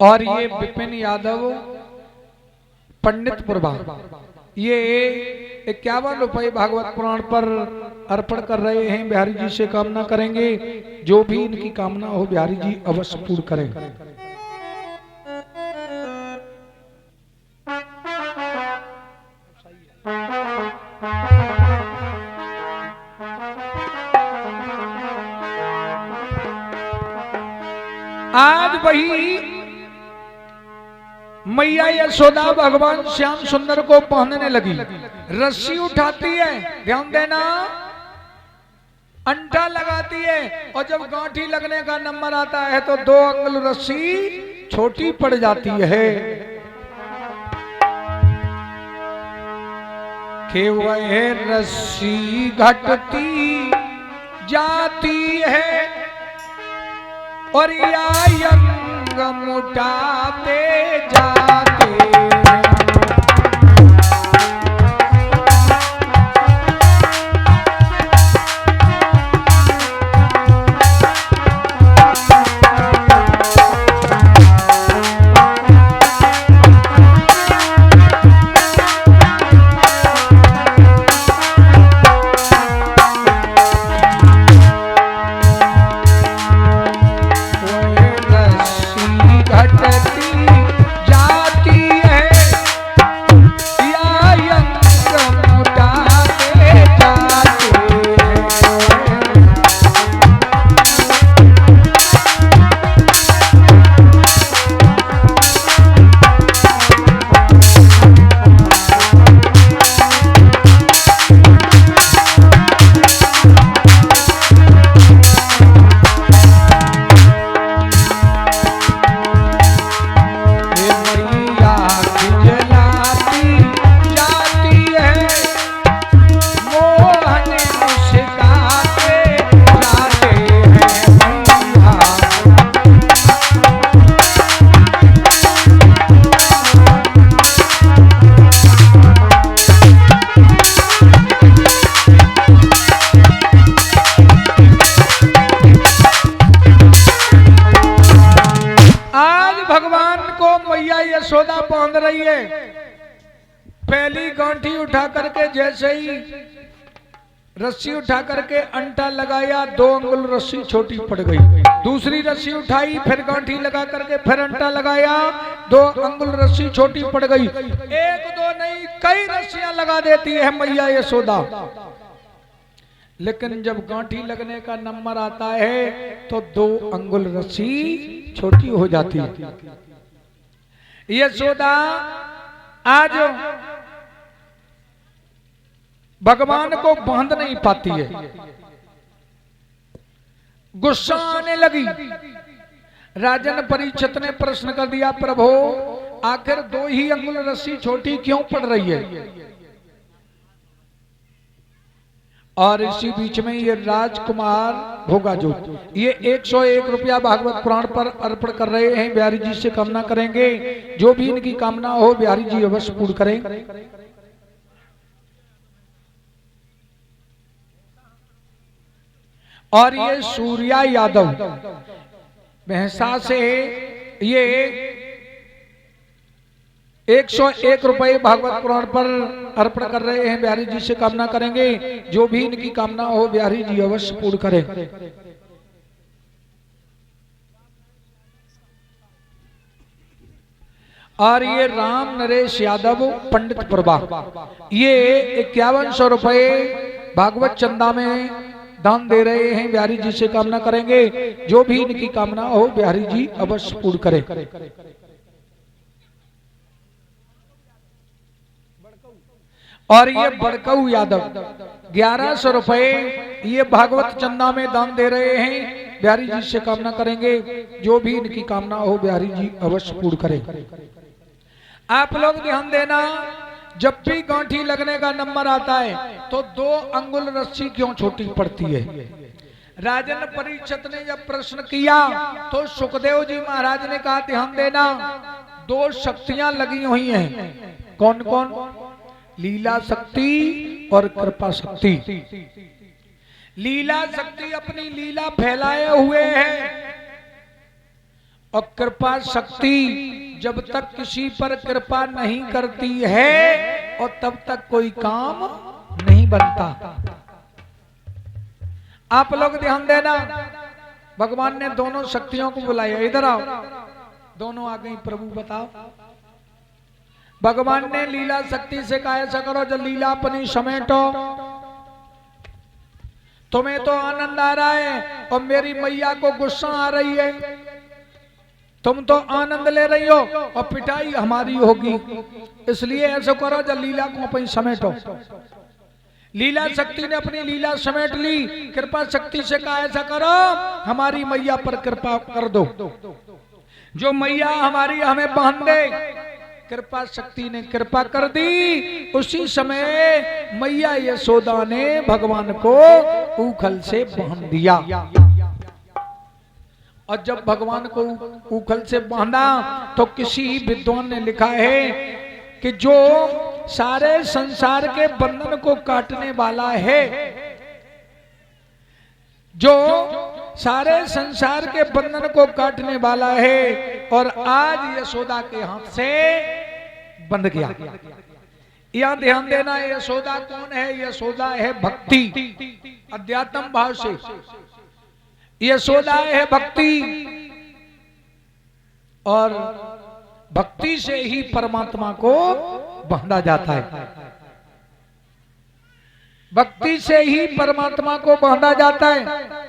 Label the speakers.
Speaker 1: और ये विपिन यादव पंडित पुरबा ये 51 रुपए भागवत पुराण पर अर्पण कर रहे हैं। बिहारी जी से कामना करेंगे जो भी इनकी कामना हो बिहारी जी अवश्य पूर्ण करें। आज वही मैया यशोदा भगवान श्याम सुंदर को पहनने लगी, रस्सी उठाती है, ध्यान देना, अंटा लगाती है और जब गांठी लगने का नंबर आता है तो 2 अंगुल रस्सी छोटी पड़ जाती है। कि वह रस्सी घटती जाती है और या अंग मुटाते जाते हैं। यशोदा बांध रही है, पहली गांठी उठा करके जैसे ही रस्सी उठा करके अंटा लगाया 2 अंगुल रस्सी छोटी पड़ गई। दूसरी रस्सी उठाई फिर गांठी लगा करके फिर अंटा लगाया 2 अंगुल रस्सी छोटी पड़ गई। 1-2 नहीं कई रस्सियां लगा देती है मैया यशोदा, लेकिन जब गांठी लगने का नंबर आता है तो 2 अंगुल रस्सी छोटी हो जाती है। यशोदा आज भगवान को बांध नहीं पाती है, गुस्सा आने लगी। राजन परीक्षित ने प्रश्न कर दिया, प्रभु आखिर 2 ही अंगुल रस्सी छोटी क्यों पड़ रही है? और इसी बीच में ये राजकुमार होगा जो ये 101 रुपया भागवत पुराण पर अर्पण कर रहे हैं। बिहारी जी से कामना करेंगे जो भी इनकी कामना हो बिहारी जी अवश्य पूर्ण करें। और ये सूर्या यादव भैंसा से ये 101 रुपए भागवत पुराण पर अर्पण कर रहे हैं। बिहारी जी से कामना करेंगे जो भी इनकी कामना हो बिहारी जी अवश्य पूर्ण करें। और ये राम नरेश यादव पंडित पुरबा ये 5100 रुपए भागवत चंदा में दान दे रहे हैं। बिहारी जी से कामना करेंगे जो भी इनकी कामना हो बिहारी जी अवश्य पूर्ण करें। और ये बड़कऊ यादव 1100 रुपए ये भागवत चंदा में दान दे रहे हैं। बिहारी जी से कामना करेंगे जो भी इनकी कामना हो बिहारी जी अवश्य पूर्ण करें। आप लोग ध्यान देना, जब भी गांठी लगने का नंबर आता है तो 2 अंगुल रस्सी क्यों छोटी पड़ती है? राजन परीक्षित ने जब प्रश्न किया तो सुखदेव जी महाराज ने कहा, ध्यान देना, 2 शक्तियां लगी हुई हैं। कौन कौन? लीला शक्ति और कृपा शक्ति। लीला शक्ति अपनी लीला फैलाए हुए है और कृपा शक्ति जब तक किसी पर कृपा नहीं करती है और तब तक कोई काम नहीं बनता। आप लोग ध्यान देना, भगवान ने दोनों शक्तियों को बुलाया, इधर आओ, दोनों आ गई, प्रभु बताओ। भगवान ने लीला शक्ति से कहा ऐसा करो, जब लीला अपनी समेटो, तुम्हें तो आनंद आ रहा है और मेरी मैया को गुस्सा आ रही है, तुम तो आनंद ले रही हो और पिटाई हमारी होगी, इसलिए ऐसा करो जब लीला को अपनी समेटो। लीला शक्ति ने अपनी लीला समेट ली, कृपा शक्ति से कहा ऐसा करो हमारी मैया पर कृपा कर दो, जो मैया हमारी हमें बांध दे। कृपा शक्ति ने कृपा कर दी। उसी समय मैया यशोदा ने भगवान को उखल से बांध दिया। और जब भगवान को उखल से बांधा तो किसी विद्वान ने लिखा है कि जो सारे संसार के बंधन को काटने वाला है, जो सारे संसार के बंधन को काटने वाला है और आज यशोदा के हाथ से बंध गया। यहां ध्यान देना, यशोदा कौन है? यशोदा है भक्ति, अध्यात्म भाव से यशोदा है भक्ति, और भक्ति से ही परमात्मा को बांधा जाता है, भक्ति से ही परमात्मा को बांधा जाता है।